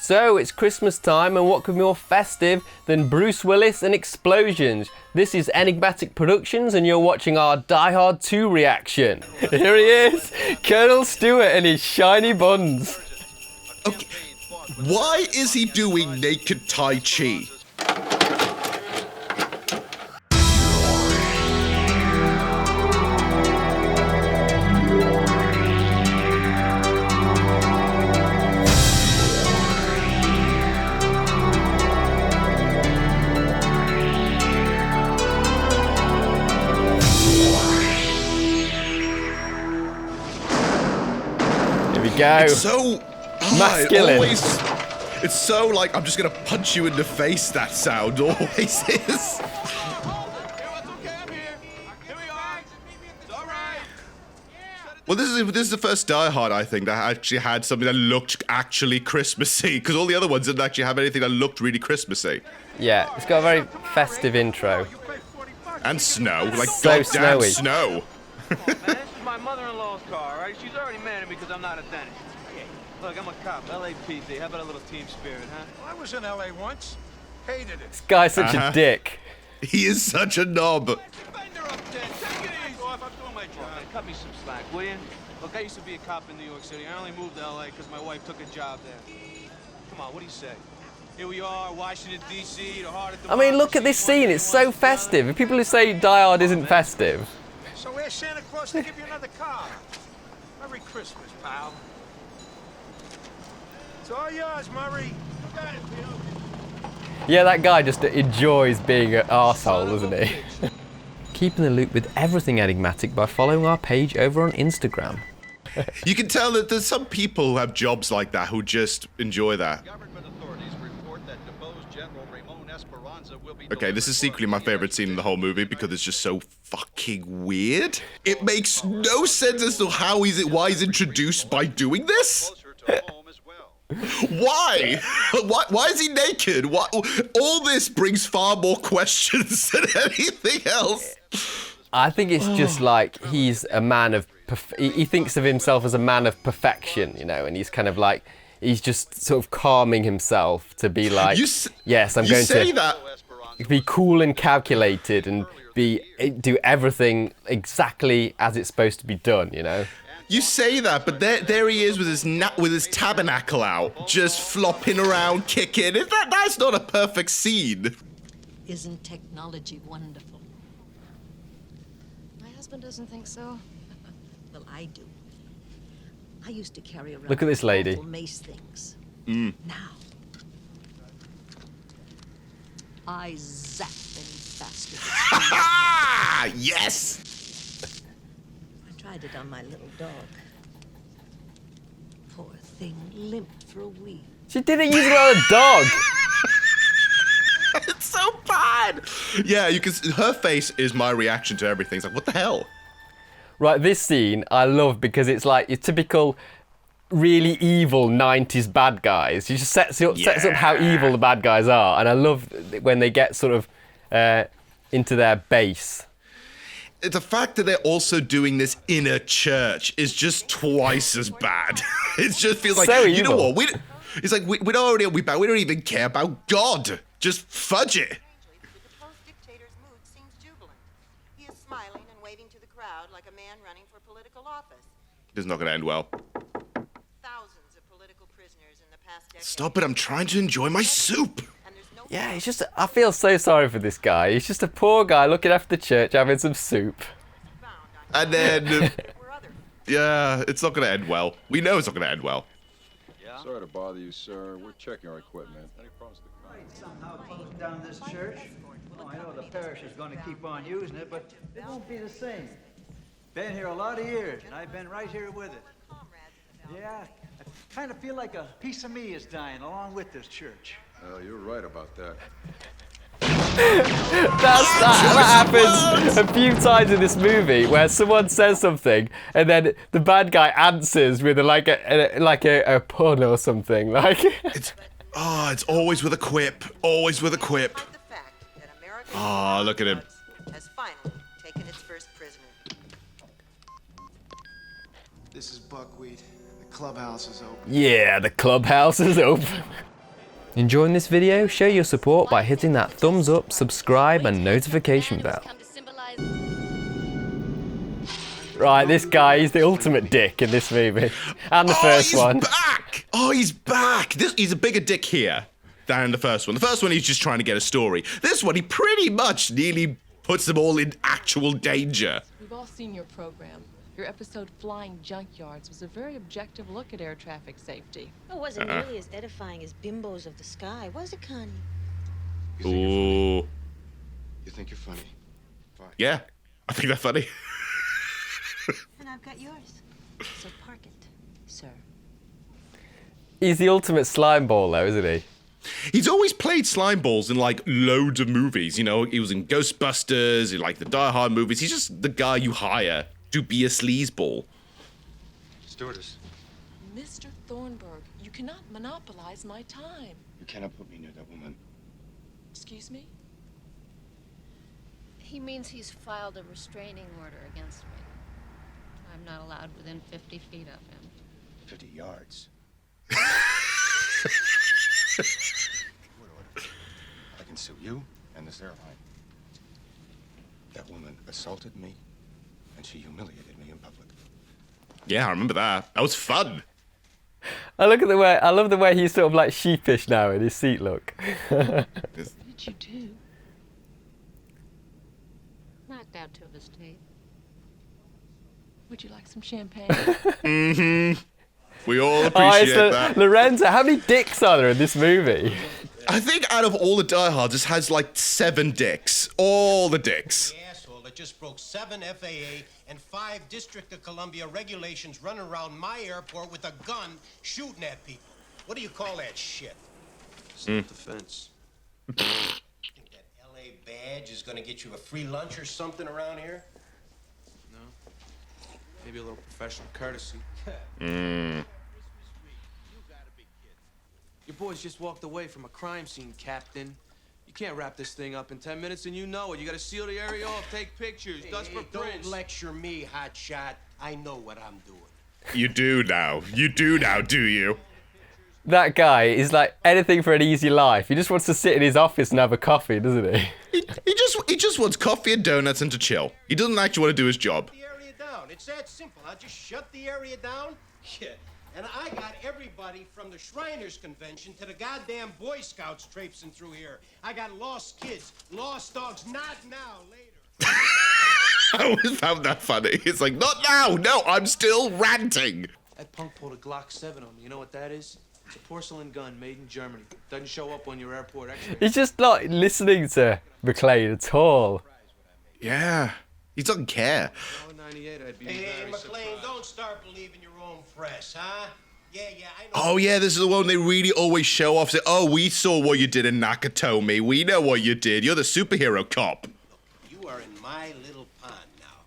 So it's Christmas time, and what could be more festive than Bruce Willis and explosions? This is Enigmatic Productions, and you're watching our Die Hard 2 reaction. Here he is, Colonel Stewart and his shiny buns. Okay. Why is he doing naked Tai Chi? Here we go. It's so masculine. It's so like, I'm just gonna punch you in the face, that sound always is. Well, this is the first Die Hard, I think, that actually had something that looked actually Christmassy, because all the other ones didn't actually have anything that looked really Christmassy. Yeah, it's got a very festive intro. And snow, like So goddamn snowy. snow. Man, this is my mother-in-law's car, all right? She's already mad at me because I'm not a dentist. Look, I'm a cop, LAPD. How about a little team spirit, huh? Well, I was in LA once. Hated it. This guy's such a dick. He is such a knob. Bender up there. Take it easy. I'm doing my job. Man, cut me some slack, will you? Look, I used to be a cop in New York City. I only moved to LA because my wife took a job there. Come on, what do you say? Here we are, Washington, D.C., the heart of the... I mean, look at this scene. It's so festive. People who say Die Hard isn't festive. So where's Santa Claus to give you another car? Merry Christmas, pal. It's all yours, Murray. You got it, Pino. Yeah, that guy just enjoys being an arsehole, doesn't he? Keep in the loop with everything Enigmatic by following our page over on Instagram. You can tell that there's some people who have jobs like that who just enjoy that. Okay, this is secretly my favorite scene in the whole movie because it's just so fucking weird. It makes no sense as to why he's introduced by doing this. Why? Why is he naked? All this brings far more questions than anything else. I think it's just like he's a man of... He thinks of himself as a man of perfection, you know, and he's kind of like... He's just sort of calming himself to be like, yes, I'm going to be cool and calculated and do everything exactly as it's supposed to be done, you know? You say that, but there he is with his tabernacle out, just flopping around, kicking. That's not a perfect scene. Isn't technology wonderful? My husband doesn't think so. Well, I do. I used to carry around Look at this lady. mace things. Mm. Now, I zap any bastard. Yes! I tried it on my little dog. Poor thing limped for a week. She didn't use it on a dog. It's so bad. Yeah, you can. Her face is my reaction to everything. It's like, what the hell? Right, this scene I love because it's like your typical really evil 90s bad guys. She just sets up how evil the bad guys are, and I love when they get sort of into their base. The fact that they're also doing this in a church is just twice as bad. It just feels like, so you know evil. what? It's like we don't even care about God. Just fudge it. The post-dictator's mood seems jubilant. He is smiling and waving to the crowd like a man running for political office. This is not going to end well. Thousands of political prisoners in the past decade. Stop it! I'm trying to enjoy my soup. And there's no Yeah, he's just... I feel so sorry for this guy. He's just a poor guy looking after the church, having some soup. found on And then, were other yeah, it's not going to end well. We know it's not going to end well. Sorry to bother you, sir. We're checking our equipment. Any problems with the car? Somehow closing down this church. Oh, I know the parish is going to keep on using it, but it won't be the same. Been here a lot of years, and I've been right here with it. Yeah, I kind of feel like a piece of me is dying along with this church. Well, you're right about that. That happens a few times in this movie where someone says something and then the bad guy answers with a pun or something. Like It's always with a quip. Always with a quip. the fact that American Oh, look at him. has finally taken its first prisoner. This is Buckwheat. The clubhouse is open. yeah, the clubhouse is open. Enjoying this video? Show your support by hitting that thumbs up, subscribe and notification bell. Right, this guy is the ultimate dick in this movie. And the first one. Back! Oh, he's back! He's a bigger dick here than in the first one. The first one, he's just trying to get a story. This one, he pretty much nearly puts them all in actual danger. We've all seen your program. Your episode, Flying Junkyards, was a very objective look at air traffic safety. It wasn't nearly as edifying as Bimbos of the Sky, was it, Connie? Ooh. You think you're funny? Fine. Yeah, I think they're funny. And I've got yours. So park it, sir. He's the ultimate slime ball though, isn't he? He's always played slime balls in like loads of movies. You know, he was in Ghostbusters, in like the Die Hard movies. He's just the guy you hire to be a sleazeball. Stewardess. Mr. Thornberg, you cannot monopolize my time. You cannot put me near that woman. Excuse me? He means he's filed a restraining order against me. I'm not allowed within 50 feet of him. 50 yards. I can sue you and this airline. That woman assaulted me, and she humiliated me in public. Yeah, I remember that. That was fun. I love the way he's sort of like sheepish now in his seat look. What did you do? Knocked out 2 of his teeth. Would you like some champagne? Mm-hmm. We all appreciate that. Lorenzo, how many dicks are there in this movie? I think out of all the Die Hards, this has like 7 dicks. All the dicks. The asshole that just broke 7 FAA and 5 District of Columbia regulations running around my airport with a gun shooting at people. What do you call that shit? Self-defense. Think that LA badge is gonna get you a free lunch or something around here? No. Maybe a little professional courtesy. Your boys just walked away from a crime scene, Captain. You can't wrap this thing up in 10 minutes and you know it. You gotta seal the area off, take pictures, dust for prints. Don't lecture me, hotshot. I know what I'm doing. You do now. You do now, do you? That guy is like anything for an easy life. He just wants to sit in his office and have a coffee, doesn't he? He just wants coffee and donuts and to chill. He doesn't actually want to do his job. The area down. It's that simple. I'll just shut the area down. Shit. And I got everybody from the Shriners Convention to the goddamn Boy Scouts traipsing through here. I got lost kids, lost dogs, not now, later. I always found that funny. It's like, not now. No, I'm still ranting. That punk pulled a Glock 7 on me. You know what that is? It's a porcelain gun made in Germany. Doesn't show up on your airport x-ray. He's just not listening to McClane at all. Yeah. He doesn't care. Hey, McClane, don't start believing your own press, huh? Yeah, I know. Oh, yeah, this is the one they really always show off. Say, oh, we saw what you did in Nakatomi. We know what you did. You're the superhero cop. Look, you are in my little pond now,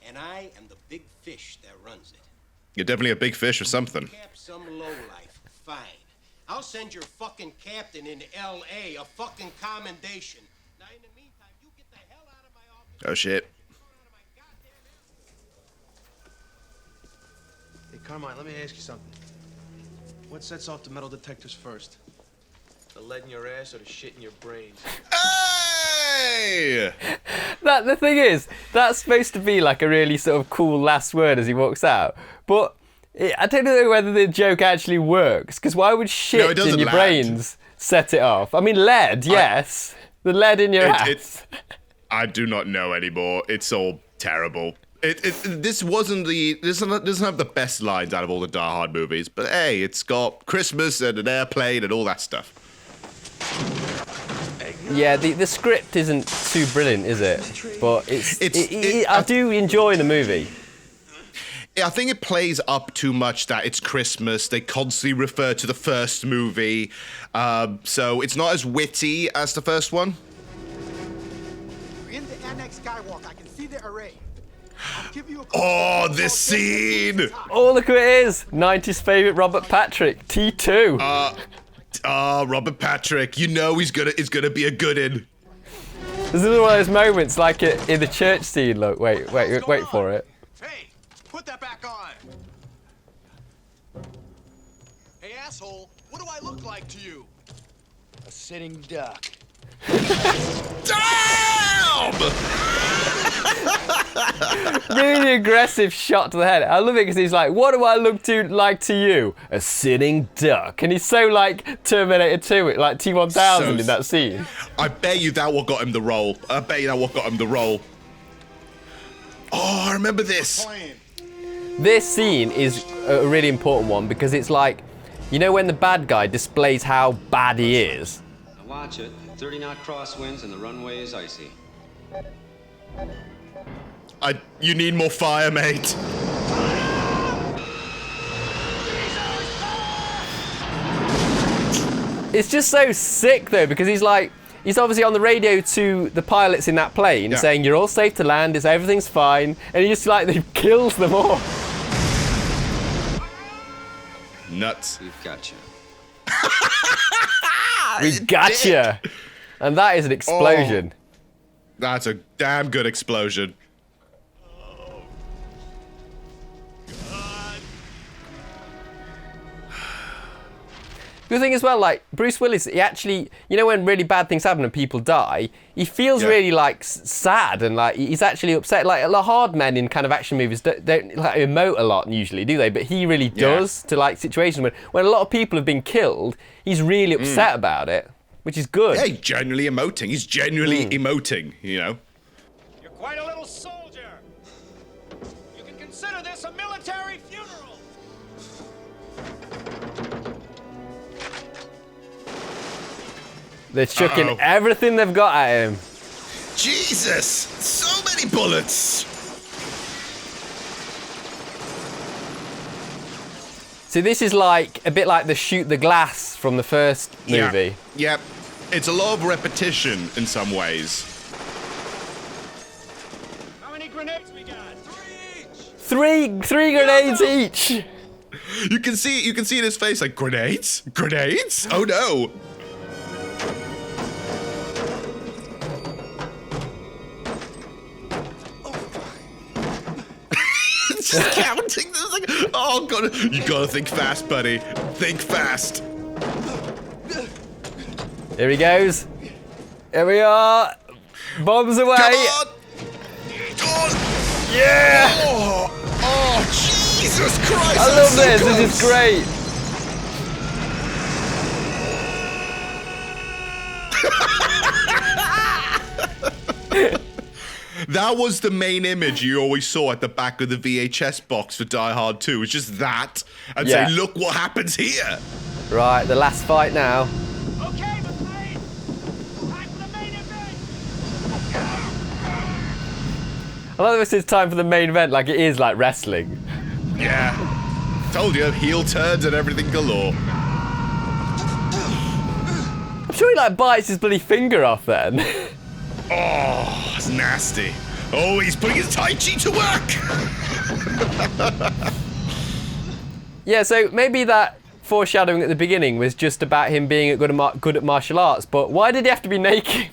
and I am the big fish that runs it. You're definitely a big fish or something. Cap some lowlife, fine. I'll send your fucking captain in L.A. a fucking commendation. Now, in the meantime, you get the hell out of my office. Oh, shit. Hey, Carmine, let me ask you something. What sets off the metal detectors first? The lead in your ass or the shit in your brains? Hey! The thing is, that's supposed to be like a really sort of cool last word as he walks out. But I don't know whether the joke actually works, because why would shit in your brains set it off? I mean, lead, yes. The lead in your ass. I do not know anymore. It's all terrible. This doesn't have the best lines out of all the Die Hard movies, but hey, it's got Christmas and an airplane and all that stuff. Yeah, the script isn't too brilliant, is it? But I do enjoy the movie. I think it plays up too much that it's Christmas. They constantly refer to the first movie, so it's not as witty as the first one. We're in the annex skywalk. I can see the array. Oh, this scene! Oh, look who it is! 90s favourite Robert Patrick, T2. Robert Patrick. You know it's gonna be a good in. This is one of those moments like in the church scene. Look, wait for it. Hey, put that back on. Hey, asshole, what do I look like to you? A sitting duck. Damn! Really aggressive shot to the head. I love it because he's like, what do I look like to you? A sitting duck. And he's so like Terminator 2, like T-1000 in that scene. I bet you that what got him the role. I bet you that what got him the role. Oh, I remember this. This scene is a really important one because it's like, you know when the bad guy displays how bad he is? Now watch it. 30-knot crosswinds and the runway is icy. You need more fire, mate. It's just so sick though because he's obviously on the radio to the pilots in that plane saying you're all safe to land, everything's fine, and he just he kills them all. Nuts. We've got you. We gotcha. And that is an explosion. Oh, that's a damn good explosion. The thing as well, like Bruce Willis, he actually, you know, when really bad things happen and people die, he feels really like sad and like he's actually upset. Like the hard men in kind of action movies don't like emote a lot usually, do they? But he really does to like situations when a lot of people have been killed. He's really upset about it, which is good. Yeah, he's genuinely emoting. He's genuinely emoting. You know. You're quite a little soldier. You can consider this a military funeral. They're chucking everything they've got at him. Jesus! So many bullets! So this is like a bit like the shoot the glass from the first movie. Yeah. It's a lot of repetition in some ways. How many grenades we got? 3 each! Three grenades each! You can see in his face like, grenades? Grenades? Oh no! Just counting. It's like, oh god, you gotta think fast, buddy. Think fast. Here he goes. Here we are. Bombs away. Come on. Yeah. Oh, Jesus Christ! I love this. This is great. That was the main image you always saw at the back of the VHS box for Die Hard 2. It's just that, and say, look what happens here. Right, the last fight now. Okay, McLean. Time for the main event. I love this. It's time for the main event, like it is like wrestling. Yeah, told you, heel turns and everything galore. I'm sure he like bites his bloody finger off then. Oh, it's nasty. Oh, he's putting his Tai Chi to work! Yeah, so maybe that foreshadowing at the beginning was just about him being good at martial arts, but why did he have to be naked?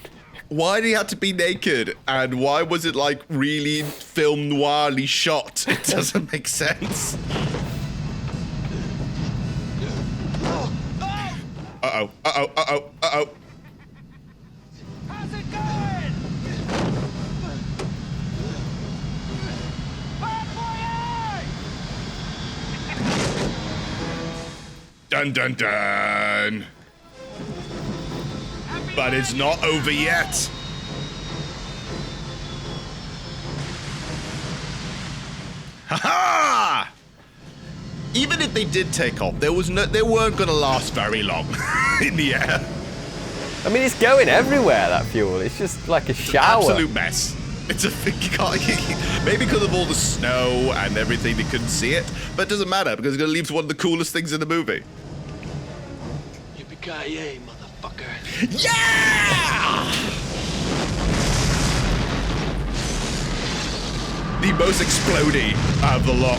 Why did he have to be naked? And why was it like really film noirly shot? It doesn't make sense. Uh-oh, uh-oh, uh-oh, uh-oh. How's it going? Dun dun dun. But it's not over yet. Ha-ha! Even if they did take off, they weren't gonna last very long in the air. I mean, it's going everywhere, that fuel. It's just like a shower. Absolute mess. It's a maybe because of all the snow and everything, they couldn't see it, but it doesn't matter because it's gonna leave to one of the coolest things in the movie. Yippee-ki-yay, motherfucker. Yeah! The most explodey out of the lot.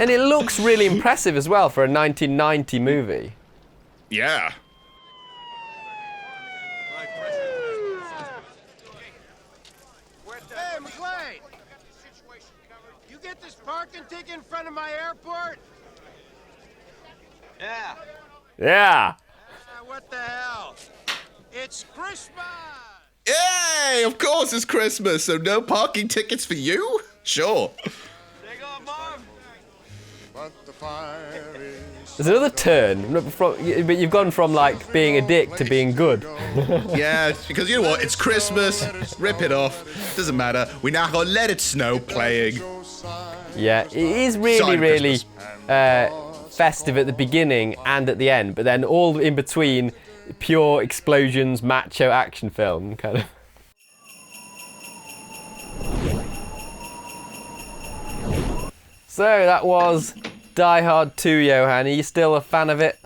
And it looks really impressive as well for a 1990 movie. Yeah. Hey, McLean! You get this parking ticket in front of my airport? Yeah. Yeah. What the hell? It's Christmas! Yay! Of course it's Christmas, so no parking tickets for you? Sure. Take off, Marv. There's another turn, but you've gone from like being a dick to being good. Yeah, because you know what? It's Christmas. Rip it off. Doesn't matter. We now got Let It Snow playing. Yeah, it is really festive at the beginning and at the end, but then all in between, pure explosions, macho action film kind of. So that was Die Hard 2, Johann. Are you still a fan of it?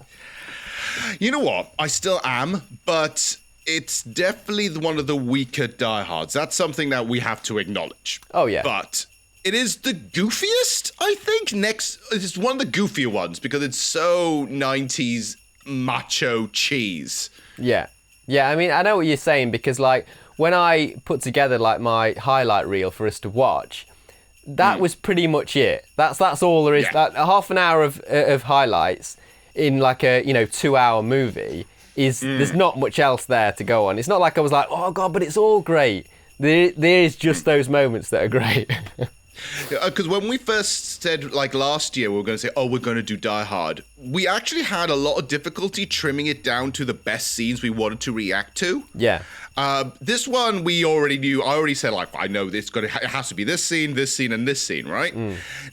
You know what? I still am, but it's definitely one of the weaker Die Hards. That's something that we have to acknowledge. Oh, yeah. But it is the goofiest, I think. It's one of the goofier ones because it's so 90s macho cheese. Yeah. Yeah, I mean, I know what you're saying because, like, when I put together, like, my highlight reel for us to watch, that was pretty much it. That's all there is. Yeah. That half an hour of highlights in like a 2-hour movie is there's not much else there to go on. It's not like I was like, oh god, but it's all great. There is just those moments that are great. Because when we first said, like last year, we were going to say, oh, we're going to do Die Hard, we actually had a lot of difficulty trimming it down to the best scenes we wanted to react to. Yeah. This one we already knew. I already said, like, I know it has to be this scene, and this scene, right?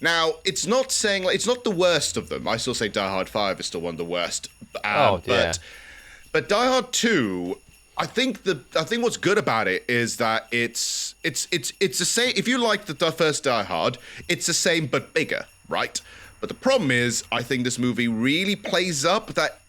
Now, it's not saying, like, it's not the worst of them. I still say Die Hard 5 is still one of the worst. But Die Hard 2, I think what's good about it is that it's the same. If you like the first Die Hard, it's the same but bigger, right? But the problem is, I think this movie really plays up that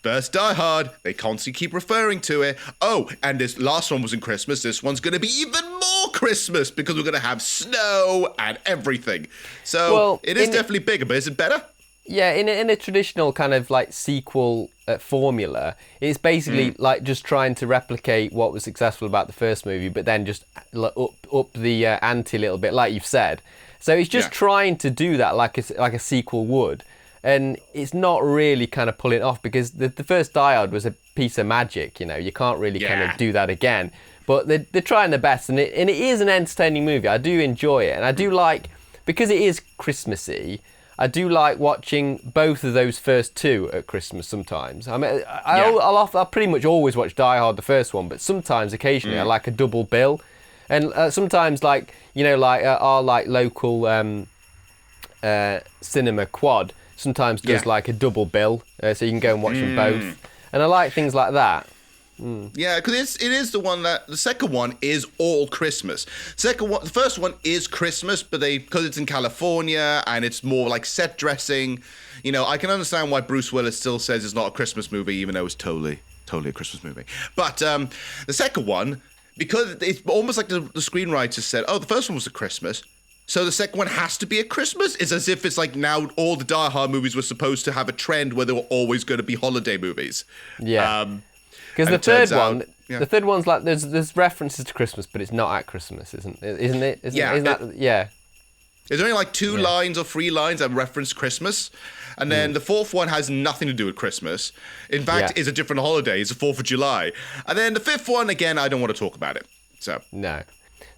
first Die Hard, they constantly keep referring to it. Oh, and this last one was in Christmas. This one's going to be even more Christmas because we're going to have snow and everything. So it is definitely bigger, but is it better? Yeah, in a traditional kind of like sequel formula, it's basically like just trying to replicate what was successful about the first movie, but then just up the ante a little bit, like you've said. So it's just trying to do that like a sequel would. And it's not really kind of pulling it off because the first Die Hard was a piece of magic, you can't really kind of do that again. But they're trying their best, and it is an entertaining movie. I do enjoy it, and I do like, because it is Christmassy, I do like watching both of those first two at Christmas sometimes. I mean, I'll pretty much always watch Die Hard, the first one, but sometimes, occasionally, I like a double bill. And sometimes, like, our like local cinema quad sometimes does like a double bill, so you can go and watch them both. And I like things like that. Yeah, because it is the one that the second one is all Christmas. The first one is Christmas, but because it's in California and it's more like set dressing. I can understand why Bruce Willis still says it's not a Christmas movie, even though it's totally a Christmas movie. But the second one, because it's almost like the screenwriter said, oh, the first one was a Christmas, so the second one has to be at Christmas. It's as if it's like now all the Die Hard movies were supposed to have a trend where they were always going to be holiday movies. Yeah. Because the third one's like there's references to Christmas, but it's not at Christmas, isn't it? Yeah. There's only like 2 lines or 3 lines that reference Christmas, and then the fourth one has nothing to do with Christmas. In fact, it's a different holiday. It's the 4th of July, and then the fifth one again, I don't want to talk about it. So no.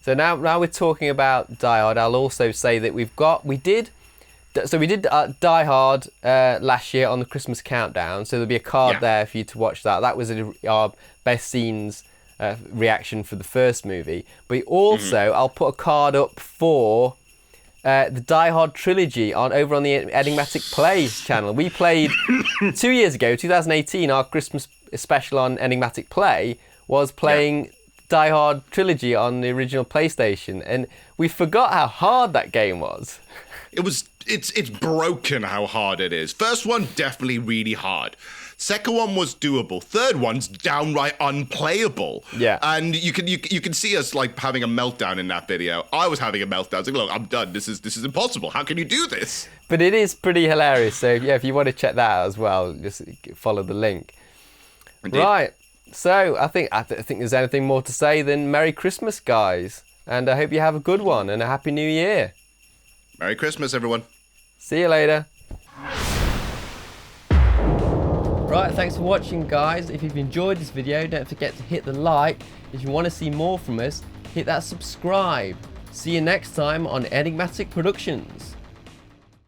So now we're talking about Die Hard. I'll also say that we did Die Hard last year on the Christmas countdown. So there'll be a card there for you to watch that. That was our best scenes reaction for the first movie. But also, I'll put a card up for the Die Hard trilogy over on the Enigmatic Play channel. We played 2 years ago, 2018, our Christmas special on Enigmatic Play was playing Die Hard trilogy on the original PlayStation, and we forgot how hard that game was. It's broken how hard it is. First one, definitely really hard. Second one was doable. Third one's downright unplayable. Yeah. And you can see us like having a meltdown in that video. I was having a meltdown. I was like, look, I'm done. This is impossible. How can you do this? But it is pretty hilarious. So yeah, if you want to check that out as well, just follow the link. Indeed. Right. So I think there's anything more to say than Merry Christmas, guys. And I hope you have a good one and a Happy New Year. Merry Christmas, everyone. See you later. Right, thanks for watching, guys. If you've enjoyed this video, don't forget to hit the like. If you want to see more from us, hit that subscribe. See you next time on Enigmatic Productions.